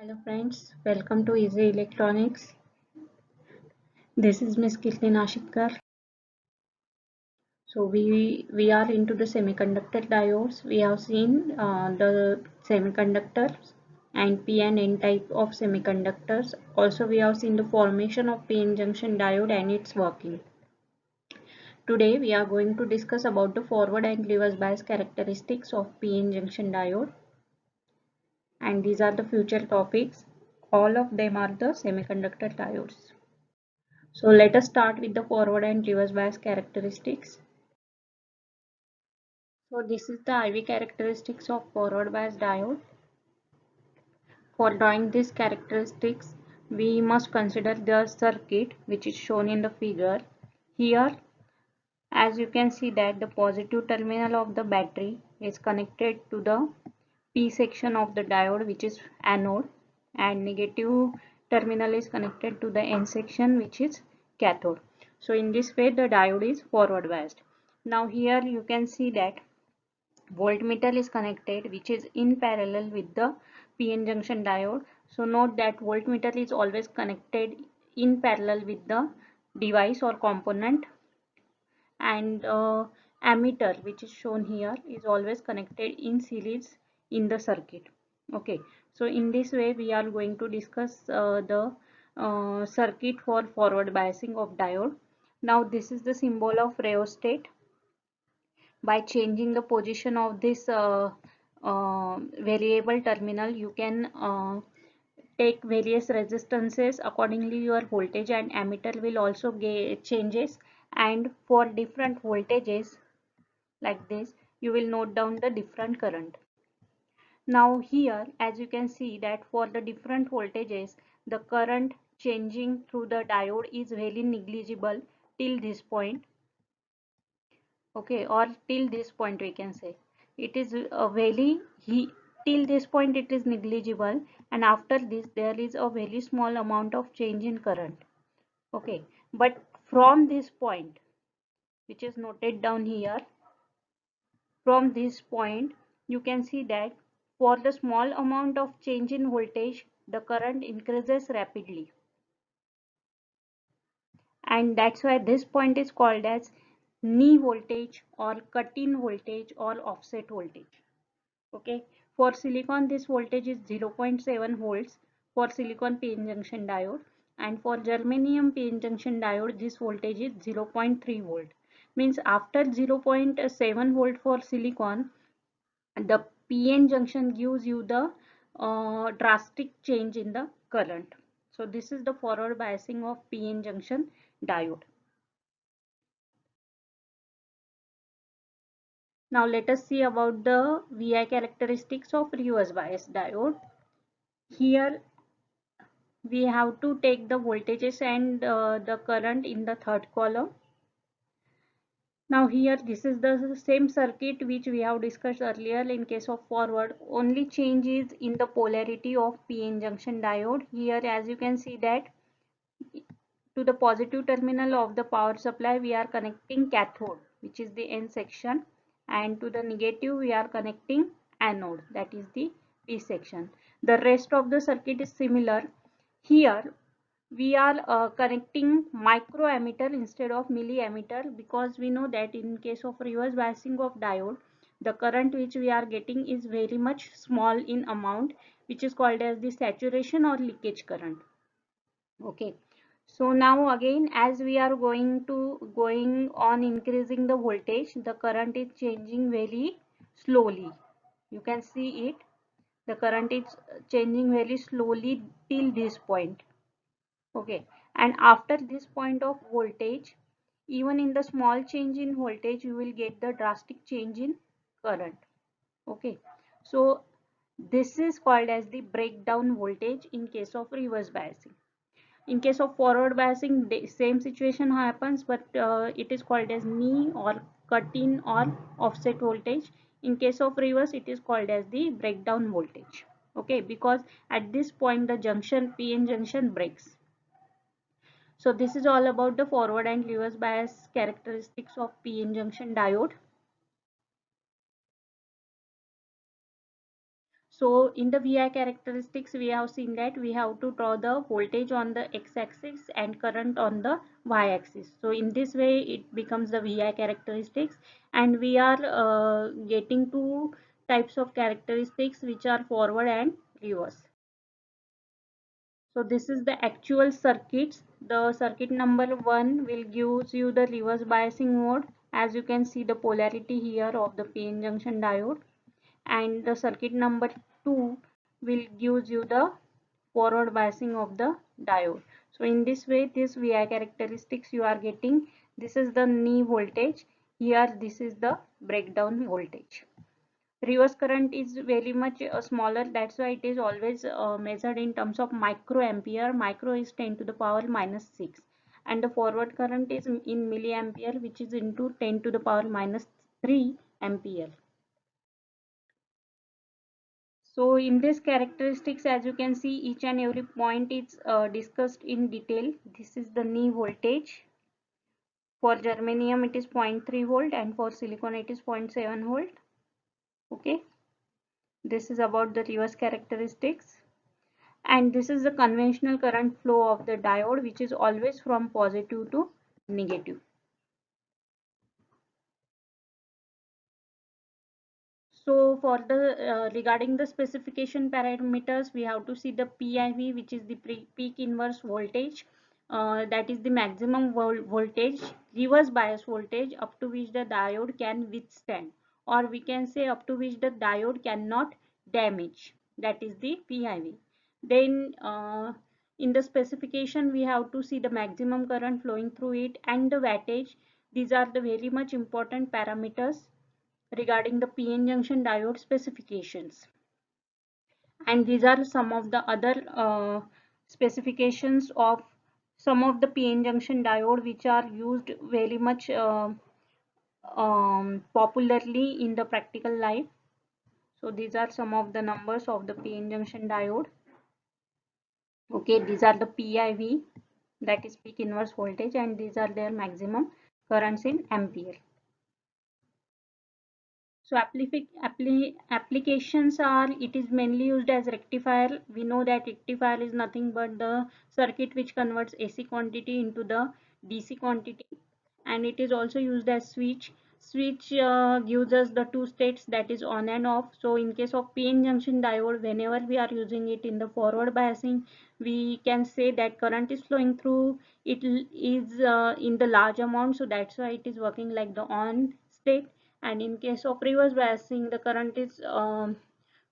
Hello friends, welcome to Easy Electronics. This is Miss Kirti Nashikkar. So we are into the semiconductor diodes. We have seen the semiconductors and P and N type of semiconductors. Also we have seen the formation of PN junction diode and its working. Today we are going to discuss about the forward and reverse bias characteristics of PN junction diode, and these are the future topics. All of them are the semiconductor diodes. So let us start with the forward and reverse bias characteristics. So this is the IV characteristics of forward bias diode. For drawing these characteristics, we must consider the circuit which is shown in the figure. Here, as you can see that the positive terminal of the battery is connected to the P section of the diode, which is anode, and negative terminal is connected to the N section, which is cathode. So in this way the diode is forward biased. Now here you can see that voltmeter is connected, which is in parallel with the PN junction diode. So note that voltmeter is always connected in parallel with the device or component, and ammeter, which is shown here, is always connected in series in the circuit. Okay, so in this way we are going to discuss the circuit for forward biasing of diode. Now this is the symbol of rheostat. By changing the position of this variable terminal, you can take various resistances. Accordingly your voltage and ammeter will also get changes, and for different voltages like this you will note down the different current. Now here, as you can see that for the different voltages, the current changing through the diode is very negligible till this point. Okay, or till this point we can say it is till this point it is negligible, and after this there is a very small amount of change in current. Okay, but from this point, which is noted down here, from this point you can see that for the small amount of change in voltage the current increases rapidly, and that's why this point is called as knee voltage or cut-in voltage or offset voltage. Okay, for silicon this voltage is 0.7 volts for silicon PN junction diode, and for germanium PN junction diode this voltage is 0.3 volt. Means after 0.7 volt for silicon, the PN junction gives you the drastic change in the current. So this is the forward biasing of PN junction diode. Now let us see about the VI characteristics of reverse bias diode. Here we have to take the voltages and the current in the third column. Now here this is the same circuit which we have discussed earlier in case of forward. Only change is in the polarity of PN junction diode. Here as you can see that to the positive terminal of the power supply we are connecting cathode, which is the N section, and to the negative we are connecting anode, that is the P section. The rest of the circuit is similar. Here we are connecting microammeter instead of milliammeter, because we know that in case of reverse biasing of diode the current which we are getting is very much small in amount, which is called as the saturation or leakage current. Okay, so now again as we are going on increasing the voltage, the current is changing very slowly. You can see it, the current is changing very slowly till this point. Okay, and after this point of voltage, even in the small change in voltage you will get the drastic change in current. Okay, so this is called as the breakdown voltage in case of reverse biasing. In case of forward biasing the same situation happens, but it is called as knee or cut-in or offset voltage. In case of reverse it is called as the breakdown voltage. Okay, because at this point the junction PN junction breaks. So this is all about the forward and reverse bias characteristics of PN junction diode. So in the VI characteristics, we have seen that we have to draw the voltage on the x-axis and current on the y-axis. So in this way, it becomes the VI characteristics, and we are getting two types of characteristics, which are forward and reverse. So this is the actual circuits. The circuit number 1 will gives you the reverse biasing mode. As you can see the polarity here of the PN junction diode, and the circuit number 2 will gives you the forward biasing of the diode. So in this way, this VI characteristics you are getting. This is the knee voltage. Here this is the breakdown voltage. Reverse current is very much smaller, that's why it is always measured in terms of microampere. Micro is 10 to the power minus 6, and the forward current is in milliampere, which is into 10 to the power minus 3 ampere. So in this characteristics, as you can see, each and every point is discussed in detail. This is the knee voltage. For germanium it is 0.3 volt, and for silicon it is 0.7 volt. Okay, this is about the reverse characteristics. And this is the conventional current flow of the diode, which is always from positive to negative. So for the regarding the specification parameters, we have to see the PIV, which is the peak inverse voltage. That is the maximum voltage, reverse bias voltage, up to which the diode can withstand, or we can say up to which the diode cannot damage. That is the PIV. Then in the specification, we have to see the maximum current flowing through it and the wattage. These are the very much important parameters regarding the PN junction diode specifications. And these are some of the other specifications of some of the PN junction diode, which are used very much popularly in the practical life. So these are some of the numbers of the PN junction diode. Okay, these are the PIV, that is peak inverse voltage, and these are their maximum currents in ampere. So applications are, it is mainly used as rectifier. We know that rectifier is nothing but the circuit which converts AC quantity into the DC quantity, and it is also used as switch. Switch gives us the two states, that is on and off. So in case of PN junction diode, whenever we are using it in the forward biasing, we can say that current is flowing through, it is in the large amount, so that's why it is working like the on state. And in case of reverse biasing, the current is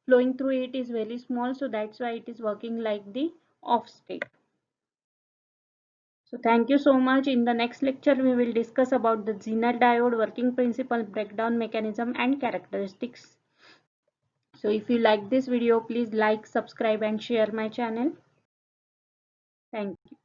flowing through it is very small, so that's why it is working like the off state. So thank you so much. In the next lecture, we will discuss about the Zener diode working principle, breakdown mechanism, and characteristics. So if you like this video, please like, subscribe, and share my channel. Thank you.